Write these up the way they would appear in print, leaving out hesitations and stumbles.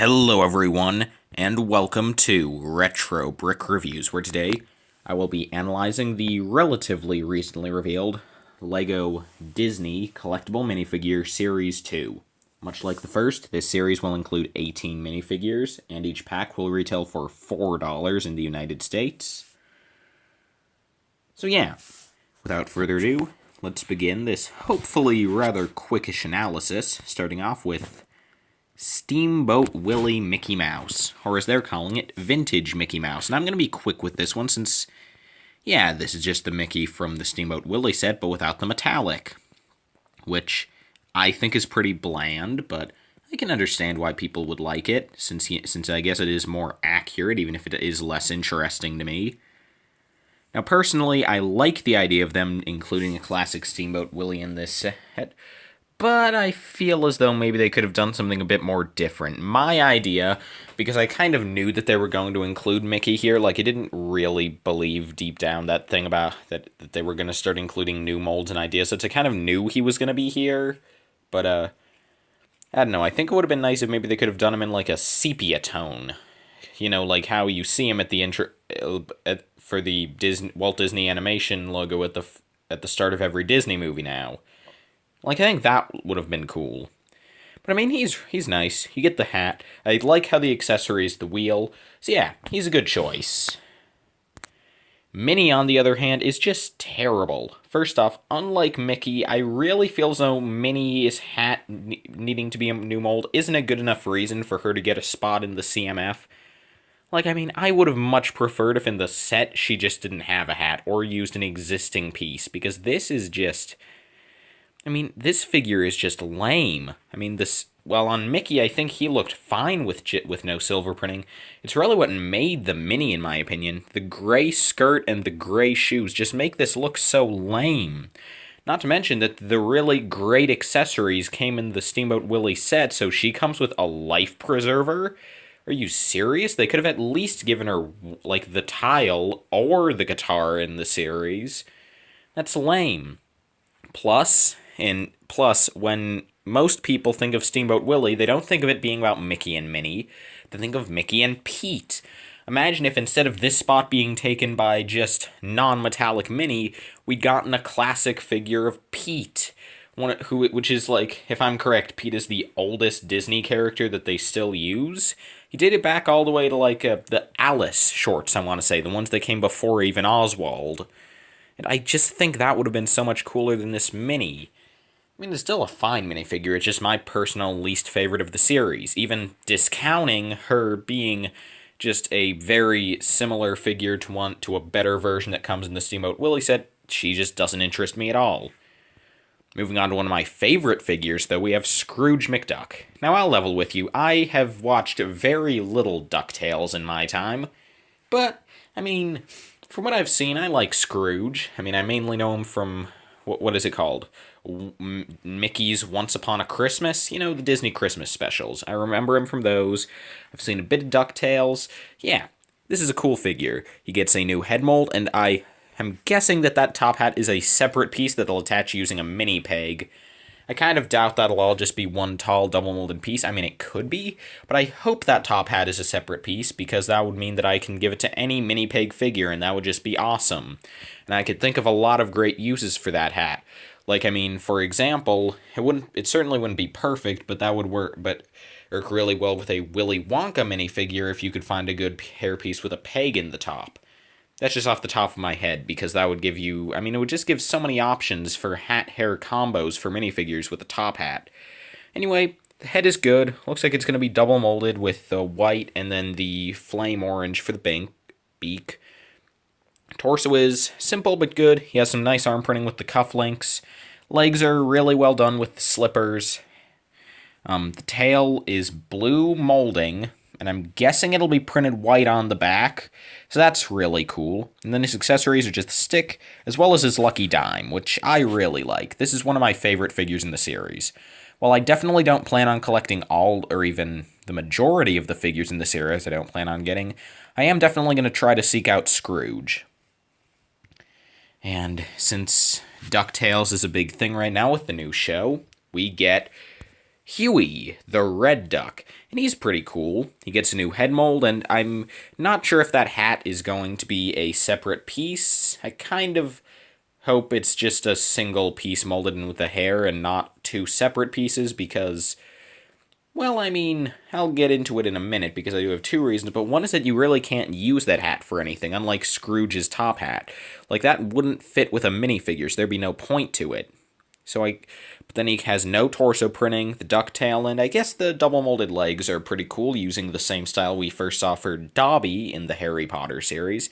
Hello everyone, and welcome to Retro Brick Reviews, where today I will be analyzing the relatively recently revealed LEGO Disney Collectible Minifigure Series 2. Much like the first, this series will include 18 minifigures, and each pack will retail for $4 in the United States. So yeah, without further ado, let's begin this hopefully rather quickish analysis, starting off with Steamboat Willie Mickey Mouse, or as they're calling it, Vintage Mickey Mouse. And I'm going to be quick with this one since, yeah, this is just the Mickey from the Steamboat Willie set, but without the metallic, which I think is pretty bland, but I can understand why people would like it, since I guess it is more accurate, even if it is less interesting to me. Now, personally, I like the idea of them including a classic Steamboat Willie in this set, but I feel as though maybe they could have done something a bit more different. My idea, because I kind of knew that they were going to include Mickey here, like I didn't really believe deep down that thing about that they were going to start including new molds and ideas, so I kind of knew he was going to be here, but I don't know, I think it would have been nice if maybe they could have done him in like a sepia tone. You know, like how you see him at the intro, for the Walt Disney Animation logo at the start of every Disney movie now. Like, I think that would have been cool. But, I mean, he's nice. You get the hat. I like how the accessories, the wheel. So, yeah, he's a good choice. Minnie, on the other hand, is just terrible. First off, unlike Mickey, I really feel as though Minnie's hat needing to be a new mold isn't a good enough reason for her to get a spot in the CMF. Like, I mean, I would have much preferred if in the set she just didn't have a hat or used an existing piece, because this is just... I mean, this figure is just lame. I mean, well, on Mickey, I think he looked fine with no silver printing. It's really what made the Minnie, in my opinion. The gray skirt and the gray shoes just make this look so lame. Not to mention that the really great accessories came in the Steamboat Willie set, so she comes with a life preserver? Are you serious? They could have at least given her, like, the tile or the guitar in the series. That's lame. Plus, when most people think of Steamboat Willie, they don't think of it being about Mickey and Minnie. They think of Mickey and Pete. Imagine if instead of this spot being taken by just non-metallic Minnie, we'd gotten a classic figure of Pete. Which is, like, if I'm correct, Pete is the oldest Disney character that they still use. He dated back all the way to, like, the Alice shorts, I want to say, the ones that came before even Oswald. And I just think that would have been so much cooler than this Minnie. I mean, it's still a fine minifigure, it's just my personal least favorite of the series, even discounting her being just a very similar figure to a better version that comes in the Steamboat Willie set. She just doesn't interest me at all. Moving on to one of my favorite figures, though, we have Scrooge McDuck. Now, I'll level with you, I have watched very little DuckTales in my time, but, I mean, from what I've seen, I like Scrooge. I mean, I mainly know him from, what is it called? Mickey's Once Upon a Christmas? You know, the Disney Christmas specials. I remember him from those. I've seen a bit of DuckTales. Yeah, this is a cool figure. He gets a new head mold, and I am guessing that top hat is a separate piece that'll attach using a mini peg. I kind of doubt that'll all just be one tall double molded piece. I mean, it could be, but I hope that top hat is a separate piece, because that would mean that I can give it to any mini peg figure, and that would just be awesome. And I could think of a lot of great uses for that hat. Like, I mean, for example, it certainly wouldn't be perfect, but that would work really well with a Willy Wonka minifigure if you could find a good hairpiece with a peg in the top. That's just off the top of my head, because that would give you... I mean, it would just give so many options for hat-hair combos for minifigures with a top hat. Anyway, the head is good. Looks like it's going to be double molded with the white and then the flame orange for the beak. Torso is simple but good. He has some nice arm printing with the cufflinks. Legs are really well done with the slippers. The tail is blue molding, and I'm guessing it'll be printed white on the back, so that's really cool. And then his accessories are just the stick, as well as his lucky dime, which I really like. This is one of my favorite figures in the series. While I definitely don't plan on collecting all, or even the majority of the figures in the series I don't plan on getting, I am definitely going to try to seek out Scrooge. And since DuckTales is a big thing right now with the new show, we get Huey the Red Duck, and he's pretty cool. He gets a new head mold, and I'm not sure if that hat is going to be a separate piece. I kind of hope it's just a single piece molded in with the hair and not two separate pieces because, well, I mean, I'll get into it in a minute because I do have two reasons, but one is that you really can't use that hat for anything, unlike Scrooge's top hat. Like, that wouldn't fit with a minifigures, there'd be no point to it. But then he has no torso printing, the ducktail, and I guess the double molded legs are pretty cool, using the same style we first saw for Dobby in the Harry Potter series.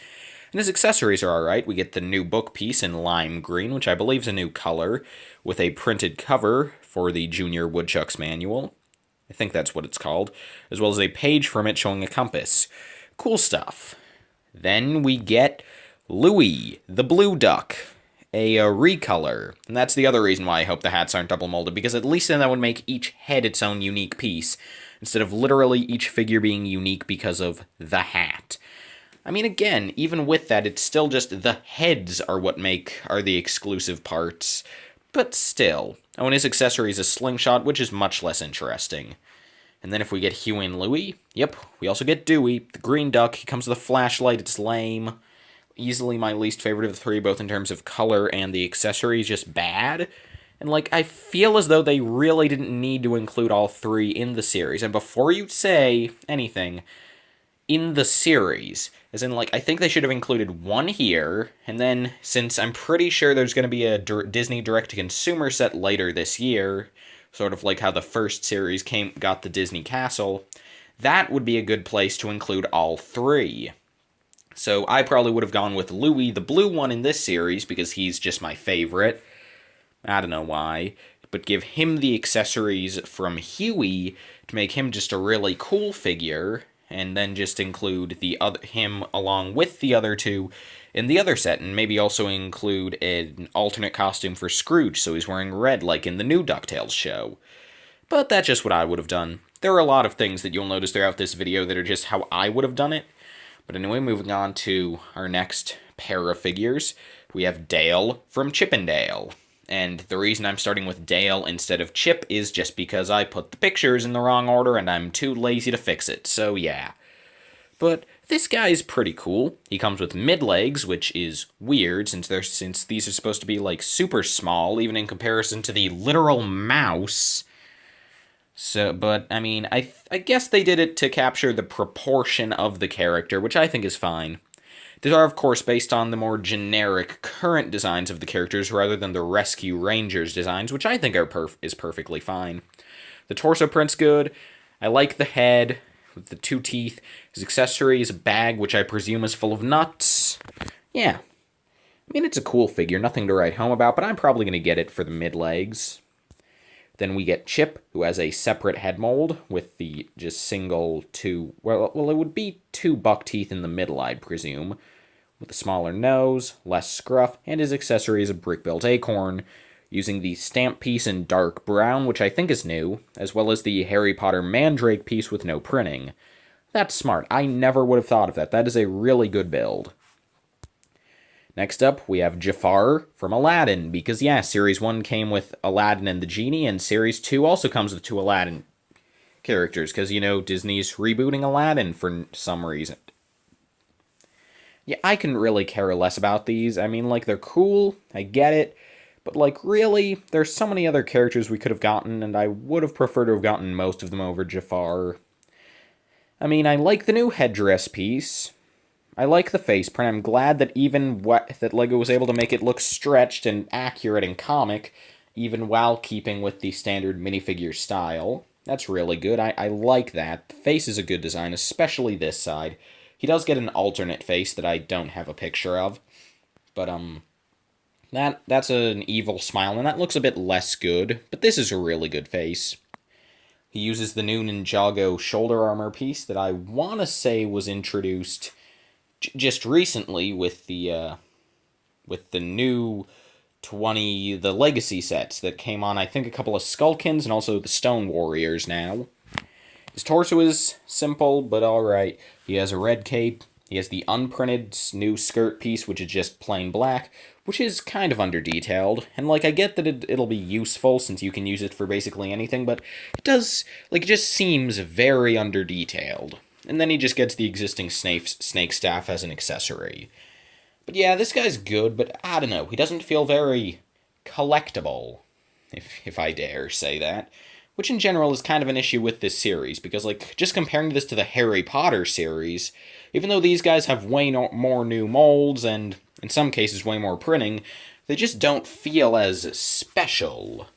And his accessories are alright. We get the new book piece in lime green, which I believe is a new color, with a printed cover for the Junior Woodchuck's Manual. I think that's what it's called, as well as a page from it showing a compass. Cool stuff. Then we get Louie, the blue duck, a recolor. And that's the other reason why I hope the hats aren't double molded, because at least then that would make each head its own unique piece, instead of literally each figure being unique because of the hat. I mean, again, even with that, it's still just the heads are the exclusive parts. But still. Oh, and his accessory is a slingshot, which is much less interesting. And then if we get Huey and Louie, yep, we also get Dewey, the green duck. He comes with a flashlight, it's lame. Easily my least favorite of the three, both in terms of color and the accessories, just bad. And, like, I feel as though they really didn't need to include all three in the series. And before you say anything, in the series, as in, like, I think they should have included one here, and then, since I'm pretty sure there's going to be a Disney direct-to-consumer set later this year, sort of like how the first series got the Disney Castle, that would be a good place to include all three. So I probably would have gone with Louie, the blue one in this series, because he's just my favorite. I don't know why, but give him the accessories from Huey to make him just a really cool figure, and then just include him along with the other two in the other set, and maybe also include an alternate costume for Scrooge, so he's wearing red like in the new DuckTales show. But that's just what I would have done. There are a lot of things that you'll notice throughout this video that are just how I would have done it. But anyway, moving on to our next pair of figures, we have Dale from Chippendale. And the reason I'm starting with Dale instead of Chip is just because I put the pictures in the wrong order and I'm too lazy to fix it, so yeah. But this guy's pretty cool. He comes with mid-legs, which is weird since these are supposed to be like super small, even in comparison to the literal mouse. So, but, I mean, I guess they did it to capture the proportion of the character, which I think is fine. These are, of course, based on the more generic current designs of the characters rather than the Rescue Rangers designs, which I think is perfectly fine. The torso print's good. I like the head with the two teeth. His accessory is a bag, which I presume is full of nuts. Yeah. I mean, it's a cool figure, nothing to write home about, but I'm probably going to get it for the mid-legs. Then we get Chip, who has a separate head mold with the just single two, well, it would be two buck teeth in the middle, I'd presume, with a smaller nose, less scruff, and his accessory is a brick-built acorn, using the stamp piece in dark brown, which I think is new, as well as the Harry Potter Mandrake piece with no printing. That's smart. I never would have thought of that. That is a really good build. Next up, we have Jafar from Aladdin, because yeah, Series 1 came with Aladdin and the Genie, and Series 2 also comes with two Aladdin characters, because, you know, Disney's rebooting Aladdin for some reason. Yeah, I couldn't really care less about these. I mean, like, they're cool, I get it, but, like, really, there's so many other characters we could have gotten, and I would have preferred to have gotten most of them over Jafar. I mean, I like the new headdress piece. I like the face print. I'm glad that that LEGO was able to make it look stretched and accurate and comic, even while keeping with the standard minifigure style. That's really good. I like that. The face is a good design, especially this side. He does get an alternate face that I don't have a picture of, but that's an evil smile, and that looks a bit less good, but this is a really good face. He uses the new Ninjago shoulder armor piece that I want to say was introduced just recently with the new the Legacy sets that came on, I think, a couple of Skellingtons and also the Stone Warriors now. His torso is simple, but alright. He has a red cape, He has the unprinted new skirt piece, which is just plain black, which is kind of under-detailed. And, like, I get that it'll be useful since you can use it for basically anything, but it does, like, it just seems very under-detailed. And then he just gets the existing snake staff as an accessory. But yeah, this guy's good, but I don't know. He doesn't feel very collectible, if I dare say that. Which in general is kind of an issue with this series, because, like, just comparing this to the Harry Potter series, even though these guys have way more new molds, and in some cases way more printing, they just don't feel as special.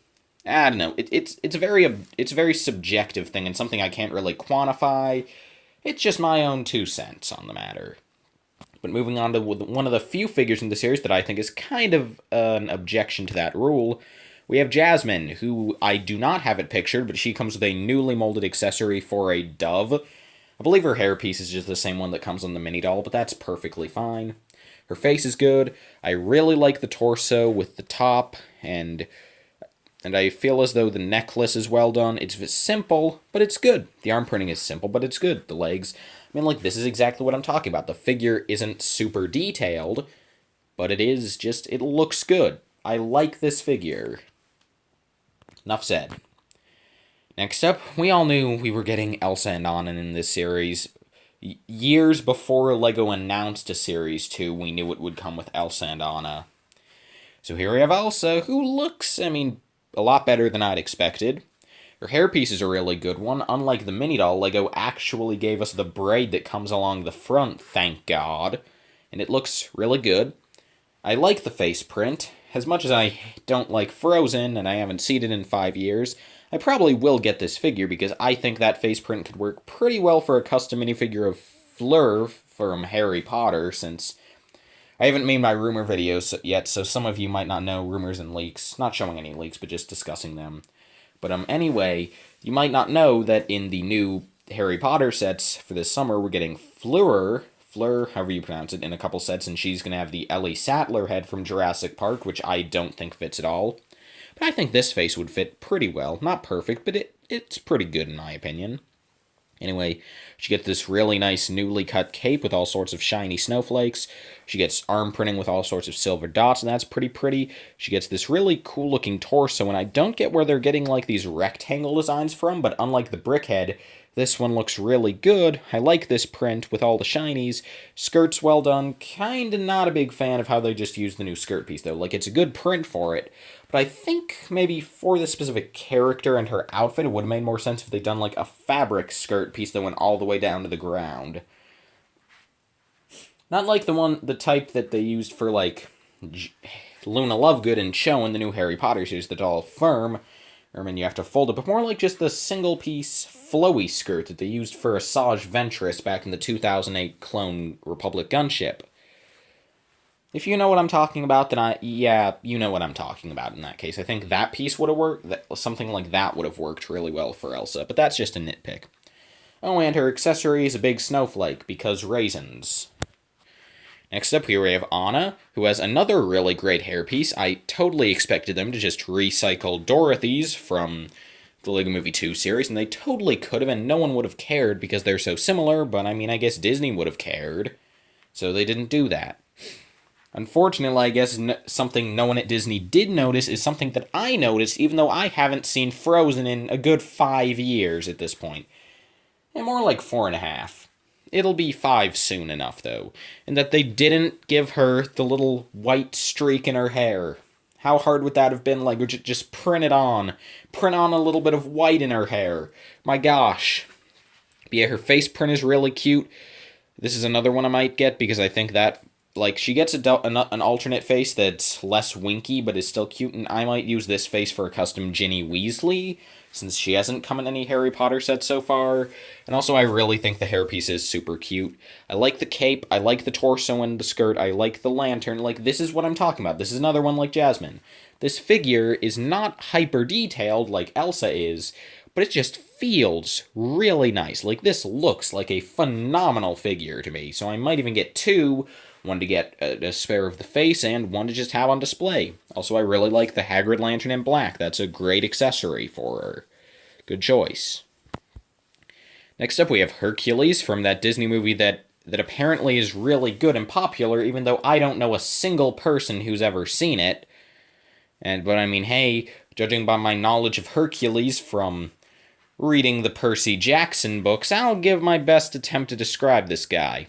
I don't know, it's a very subjective thing, and something I can't really quantify. It's just my own 2 cents on the matter. But moving on to one of the few figures in the series that I think is kind of an objection to that rule, we have Jasmine, who I do not have it pictured, but she comes with a newly molded accessory for a dove. I believe her hairpiece is just the same one that comes on the mini doll, but that's perfectly fine. Her face is good. I really like the torso with the top, and I feel as though the necklace is well done. It's simple, but it's good. The arm printing is simple, but it's good. The legs, I mean, like, this is exactly what I'm talking about. The figure isn't super detailed, but it looks good. I like this figure. Enough said. Next up, we all knew we were getting Elsa and Anna in this series. Years before LEGO announced a Series 2, we knew it would come with Elsa and Anna. So here we have Elsa, who looks, I mean, a lot better than I'd expected. Her hairpiece is a really good one. Unlike the mini doll, LEGO actually gave us the braid that comes along the front, thank God. And it looks really good. I like the face print. As much as I don't like Frozone, and I haven't seen it in 5 years, I probably will get this figure because I think that face print could work pretty well for a custom minifigure of Fleur from Harry Potter, since I haven't made my rumor videos yet, so some of you might not know rumors and leaks. Not showing any leaks, but just discussing them. But anyway, you might not know that in the new Harry Potter sets for this summer, we're getting Fleur, however you pronounce it, in a couple sets, and she's going to have the Ellie Sattler head from Jurassic Park, which I don't think fits at all. But I think this face would fit pretty well. Not perfect, but it's pretty good in my opinion. Anyway, she gets this really nice newly cut cape with all sorts of shiny snowflakes. She gets arm printing with all sorts of silver dots, and that's pretty pretty. She gets this really cool looking torso, and I don't get where they're getting like these rectangle designs from, but unlike the brick head, this one looks really good. I like this print with all the shinies. Skirt's well done. Kinda not a big fan of how they just used the new skirt piece, though. Like, it's a good print for it, but I think maybe for this specific character and her outfit, it would have made more sense if they'd done, like, a fabric skirt piece that went all the way down to the ground. Not like the type that they used for, like, Luna Lovegood and Cho in the new Harry Potter series that's all firm. I mean, you have to fold it, but more like just the single-piece flowy skirt that they used for Asajj Ventress back in the 2008 Clone Republic gunship. If you know what I'm talking about, then yeah, you know what I'm talking about in that case. I think that piece would have worked, something like that would have worked really well for Elsa, but that's just a nitpick. Oh, and her accessory is a big snowflake, because raisins. Next up, here we have Anna, who has another really great hairpiece. I totally expected them to just recycle Dorothy's from the LEGO Movie 2 series, and they totally could have, and no one would have cared because they're so similar, but I mean, I guess Disney would have cared, so they didn't do that. Unfortunately, I guess something no one at Disney did notice is something that I noticed, even though I haven't seen Frozen in a good 5 years at this point. And more like 4.5. It'll be 5 soon enough, though. And that they didn't give her the little white streak in her hair. How hard would that have been? Like, just print it on. Print on a little bit of white in her hair. My gosh. But yeah, her face print is really cute. This is another one I might get, because I think that, like, she gets an alternate face that's less winky, but is still cute, and I might use this face for a custom Ginny Weasley, since she hasn't come in any Harry Potter sets so far. And also, I really think the hairpiece is super cute. I like the cape, I like the torso and the skirt, I like the lantern. Like, this is what I'm talking about. This is another one like Jasmine. This figure is not hyper-detailed like Elsa is, but it just feels really nice. Like, this looks like a phenomenal figure to me, so I might even get 2, one to get a spare of the face, and one to just have on display. Also, I really like the Hagrid lantern in black. That's a great accessory for her. Good choice. Next up, we have Hercules from that Disney movie that that apparently is really good and popular, even though I don't know a single person who's ever seen it. But I mean, hey, judging by my knowledge of Hercules from reading the Percy Jackson books, I'll give my best attempt to describe this guy.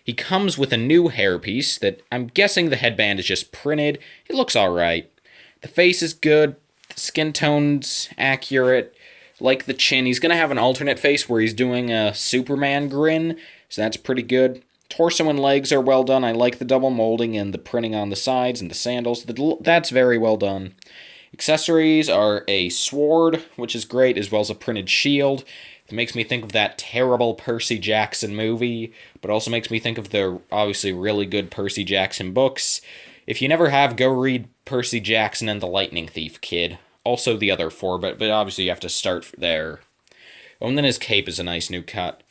He comes with a new hairpiece that I'm guessing the headband is just printed. It looks alright. The face is good, the skin tone's accurate. Like the chin, he's going to have an alternate face where he's doing a Superman grin, so that's pretty good. Torso and legs are well done. I like the double molding and the printing on the sides and the sandals. That's very well done. Accessories are a sword, which is great, as well as a printed shield. It makes me think of that terrible Percy Jackson movie, but also makes me think of the obviously really good Percy Jackson books. If you never have, go read Percy Jackson and the Lightning Thief, kid. Also the other four, but obviously you have to start there. Oh, and then his cape is a nice new cut.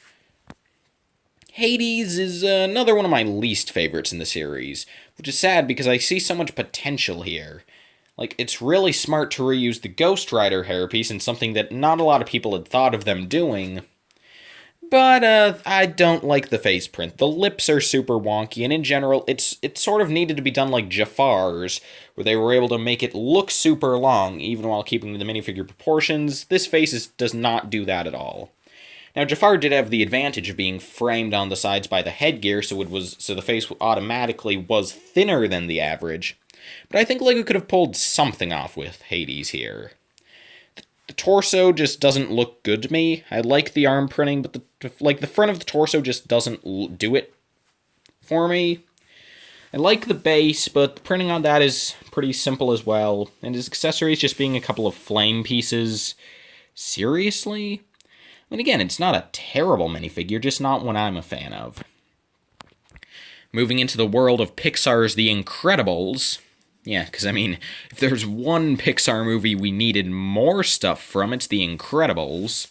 Hades is another one of my least favorites in the series, which is sad because I see so much potential here. Like, it's really smart to reuse the Ghost Rider hairpiece in something that not a lot of people had thought of them doing. But, I don't like the face print. The lips are super wonky, and in general, it sort of needed to be done like Jafar's, where they were able to make it look super long, even while keeping the minifigure proportions. This face does not do that at all. Now, Jafar did have the advantage of being framed on the sides by the headgear, so the face automatically was thinner than the average. But I think LEGO could have pulled something off with Hades here. The torso just doesn't look good to me. I like the arm printing, but the front of the torso just doesn't do it for me. I like the base, but the printing on that is pretty simple as well. And his accessories just being a couple of flame pieces. Seriously? I mean, again, it's not a terrible minifigure, just not one I'm a fan of. Moving into the world of Pixar's The Incredibles. Yeah, because, I mean, if there's one Pixar movie we needed more stuff from, it's The Incredibles.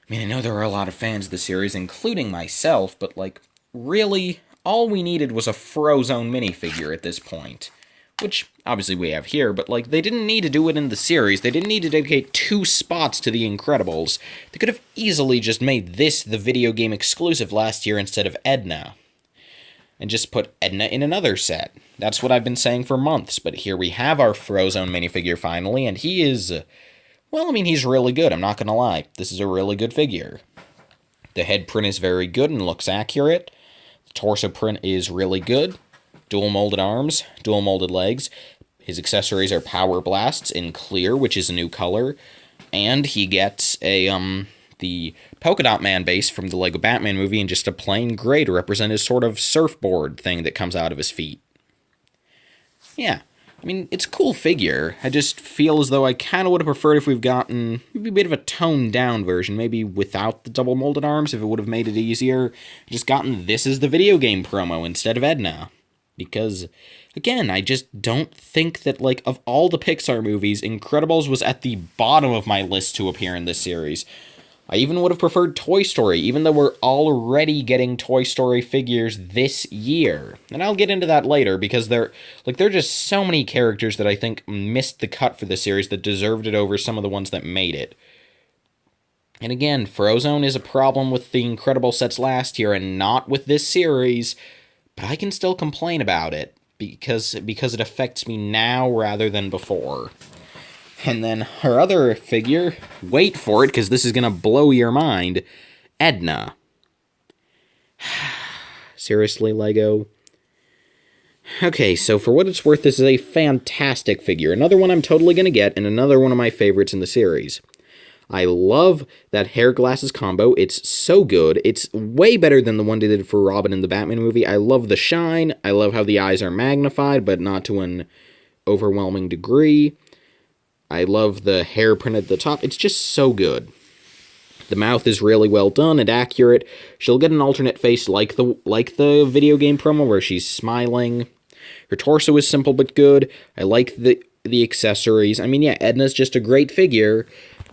I mean, I know there are a lot of fans of the series, including myself, but, like, really, all we needed was a Frozone minifigure at this point. Which, obviously, we have here, but, like, they didn't need to do it in the series. They didn't need to dedicate 2 spots to The Incredibles. They could have easily just made this the video game exclusive last year instead of Edna. And just put Edna in another set. That's what I've been saying for months, but here we have our Frozone minifigure finally, and he is, well, I mean, he's really good, I'm not gonna lie. This is a really good figure. The head print is very good and looks accurate. The torso print is really good. Dual molded arms, dual molded legs. His accessories are Power Blasts in clear, which is a new color. And he gets the Polka Dot Man base from the Lego Batman movie in just a plain gray to represent his sort of surfboard thing that comes out of his feet. Yeah, I mean, it's a cool figure. I just feel as though I kind of would have preferred if we've gotten maybe a bit of a toned-down version, maybe without the double-molded arms, if it would have made it easier. Just gotten this as the video game promo instead of Edna. Because, again, I just don't think that, like, of all the Pixar movies, Incredibles was at the bottom of my list to appear in this series. I even would have preferred Toy Story, even though we're already getting Toy Story figures this year. And I'll get into that later, because there are just so many characters that I think missed the cut for the series that deserved it over some of the ones that made it. And again, Frozone is a problem with the Incredible sets last year, and not with this series, but I can still complain about it, because it affects me now rather than before. And then her other figure, wait for it, because this is going to blow your mind, Edna. Seriously, LEGO? Okay, so for what it's worth, this is a fantastic figure. Another one I'm totally going to get, and another one of my favorites in the series. I love that hair glasses combo. It's so good. It's way better than the one they did for Robin in the Batman movie. I love the shine. I love how the eyes are magnified, but not to an overwhelming degree. I love the hair print at the top. It's just so good. The mouth is really well done and accurate. She'll get an alternate face like the video game promo where she's smiling. Her torso is simple but good. I like the accessories. I mean, yeah, Edna's just a great figure.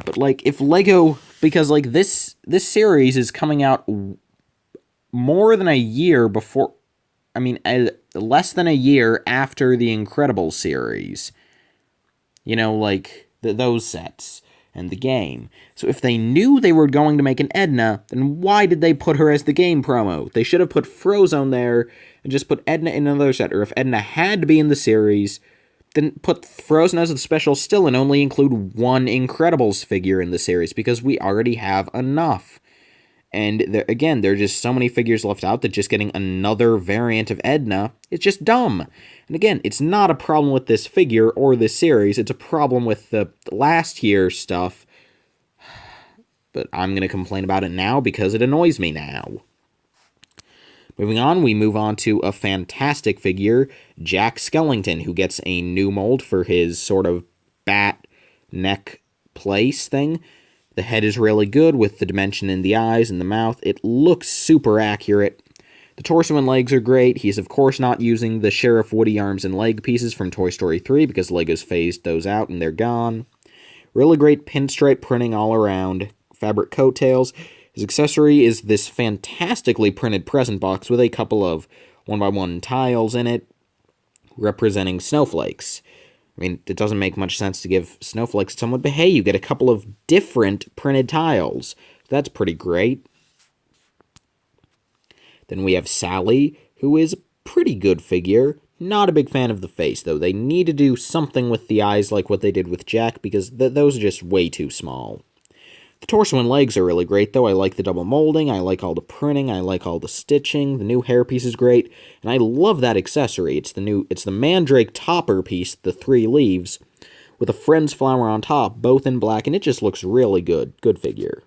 But, like, if LEGO... Because, like, this series is coming out more than a year before... I mean, less than a year after the Incredibles series. You know, like, those sets. and the game. So if they knew they were going to make an Edna, then why did they put her as the game promo? They should have put Frozone there and just put Edna in another set. Or if Edna had to be in the series, then put Frozone as the special still and only include one Incredibles figure in the series, because we already have enough. And again, there are just so many figures left out that just getting another variant of Edna is just dumb. And again, it's not a problem with this figure or this series, it's a problem with the last year's stuff. But I'm going to complain about it now because it annoys me now. Moving on, we move on to a fantastic figure, Jack Skellington, who gets a new mold for his sort of bat neck place thing. The head is really good with the dimension in the eyes and the mouth. It looks super accurate. The torso and legs are great. He's of course not using the Sheriff Woody arms and leg pieces from Toy Story 3 because Lego's phased those out and they're gone. Really great pinstripe printing all around. Fabric coattails. His accessory is this fantastically printed present box with a couple of 1x1 tiles in it representing snowflakes. I mean, it doesn't make much sense to give snowflakes to someone, but hey, you get a couple of different printed tiles. That's pretty great. Then we have Sally, who is a pretty good figure. Not a big fan of the face, though. They need to do something with the eyes like what they did with Jack, because those are just way too small. The torso and legs are really great, though. I like the double molding, I like all the printing, I like all the stitching, the new hairpiece is great, and I love that accessory. It's the Mandrake topper piece, the 3 leaves, with a Friends flower on top, both in black, and it just looks really good. Good figure.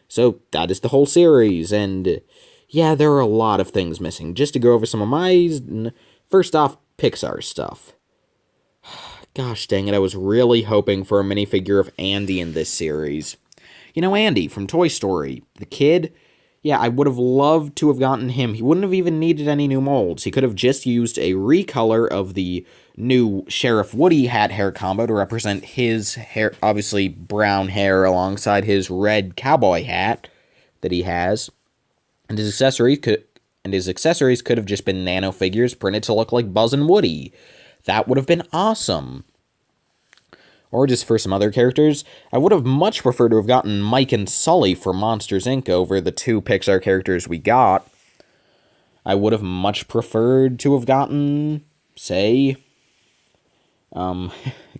So, that is the whole series, and yeah, there are a lot of things missing. Just to go over some of my... First off, Pixar stuff. Gosh dang it, I was really hoping for a minifigure of Andy in this series. You know Andy from Toy Story, the kid? Yeah, I would have loved to have gotten him. He wouldn't have even needed any new molds. He could have just used a recolor of the new Sheriff Woody hair combo to represent his hair, obviously brown hair alongside his red cowboy hat that he has. And his accessories could have just been nano figures printed to look like Buzz and Woody. That would have been awesome. Or just for some other characters, I would have much preferred to have gotten Mike and Sully for Monsters, Inc. over the 2 Pixar characters we got. I would have much preferred to have gotten, say... God,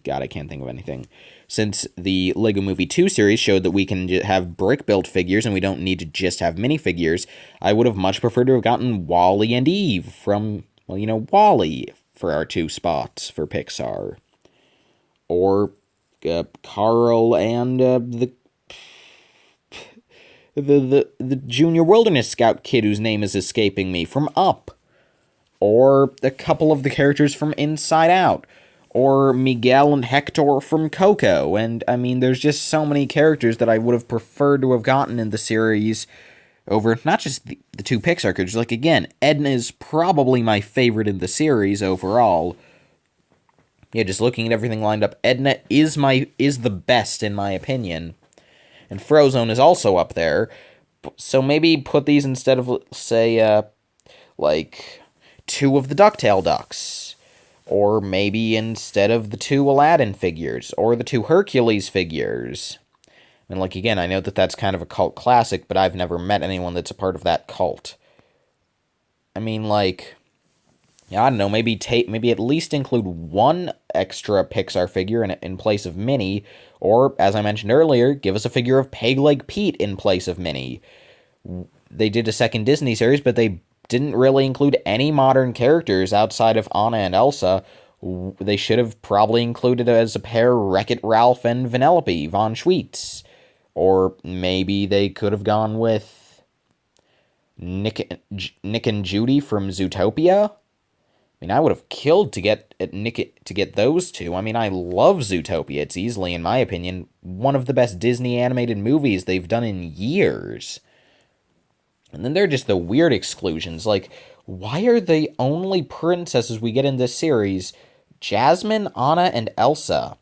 I can't think of anything. Since the Lego Movie 2 series showed that we can have brick-built figures and we don't need to just have minifigures, I would have much preferred to have gotten Wally and Eve from, well, you know, Wally for our 2 spots for Pixar. Or... Carl and the Junior Wilderness Scout kid whose name is escaping me from Up. Or a couple of the characters from Inside Out. Or Miguel and Hector from Coco. And, I mean, there's just so many characters that I would have preferred to have gotten in the series over not just the 2 Pixar characters. Like, again, Edna is probably my favorite in the series overall. Yeah, just looking at everything lined up, Edna is the best in my opinion. And Frozone is also up there. So maybe put these instead of, say, like, 2 of the DuckTale Ducks. Or maybe instead of the 2 Aladdin figures. Or the 2 Hercules figures. And, like, again, I know that that's kind of a cult classic, but I've never met anyone that's a part of that cult. I mean, like... I don't know, maybe at least include 1 extra Pixar figure in place of Minnie, or, as I mentioned earlier, give us a figure of Peg Leg Pete in place of Minnie. They did a second Disney series, but they didn't really include any modern characters outside of Anna and Elsa. They should have probably included as a pair Wreck-It Ralph and Vanellope von Schweetz. Or maybe they could have gone with Nick and Judy from Zootopia. I mean, I would have killed to get those 2. I mean, I love Zootopia. It's easily, in my opinion, one of the best Disney animated movies they've done in years. And then there are just the weird exclusions. Like, why are the only princesses we get in this series Jasmine, Anna, and Elsa?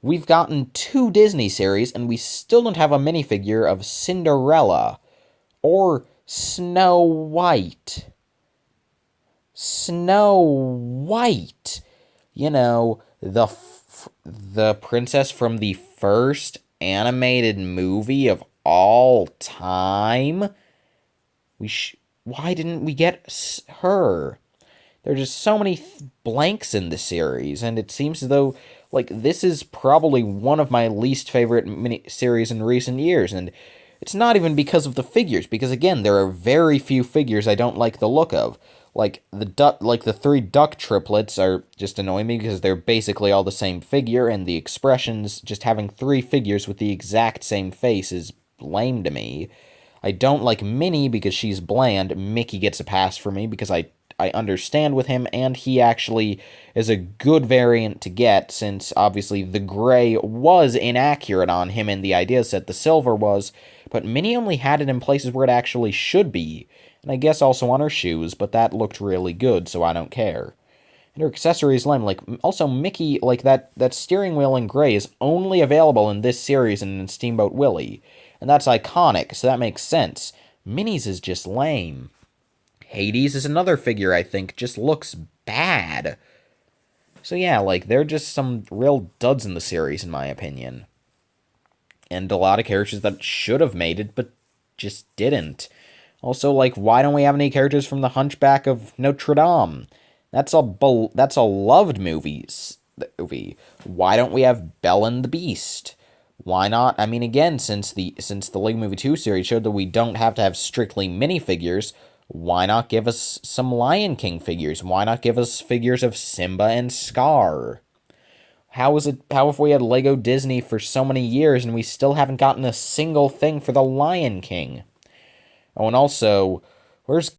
We've gotten 2 Disney series, and we still don't have a minifigure of Cinderella. Or Snow White. Snow White. You know, the princess from the first animated movie of all time? Why didn't we get her? There are just so many blanks in the series, and it seems as though, like, this is probably one of my least favorite mini-series in recent years, and it's not even because of the figures, because, again, there are very few figures I don't like the look of. Like, the three duck triplets are just annoying me because they're basically all the same figure, and the expressions, just having three figures with the exact same face is lame to me. I don't like Minnie because she's bland. Mickey gets a pass for me because I understand with him, and he actually is a good variant to get, since obviously the gray was inaccurate on him in the idea set, the silver was, but Minnie only had it in places where it actually should be, and I guess also on her shoes, but that looked really good, so I don't care. And her accessories lame, like, also Mickey, like, that steering wheel in gray is only available in this series and in Steamboat Willie, and that's iconic, so that makes sense. Minnie's is just lame. Hades is another figure I think just looks bad. So yeah, like, they're just some real duds in the series, in my opinion. And a lot of characters that should have made it, but just didn't. Also, like, why don't we have any characters from The Hunchback of Notre Dame? That's a loved movie. Why don't we have Belle and the Beast? Why not? I mean, again, since the Lego Movie 2 series showed that we don't have to have strictly minifigures, why not give us some Lion King figures? Why not give us figures of Simba and Scar? How have we had Lego Disney for so many years and we still haven't gotten a single thing for the Lion King? Oh, and also, where's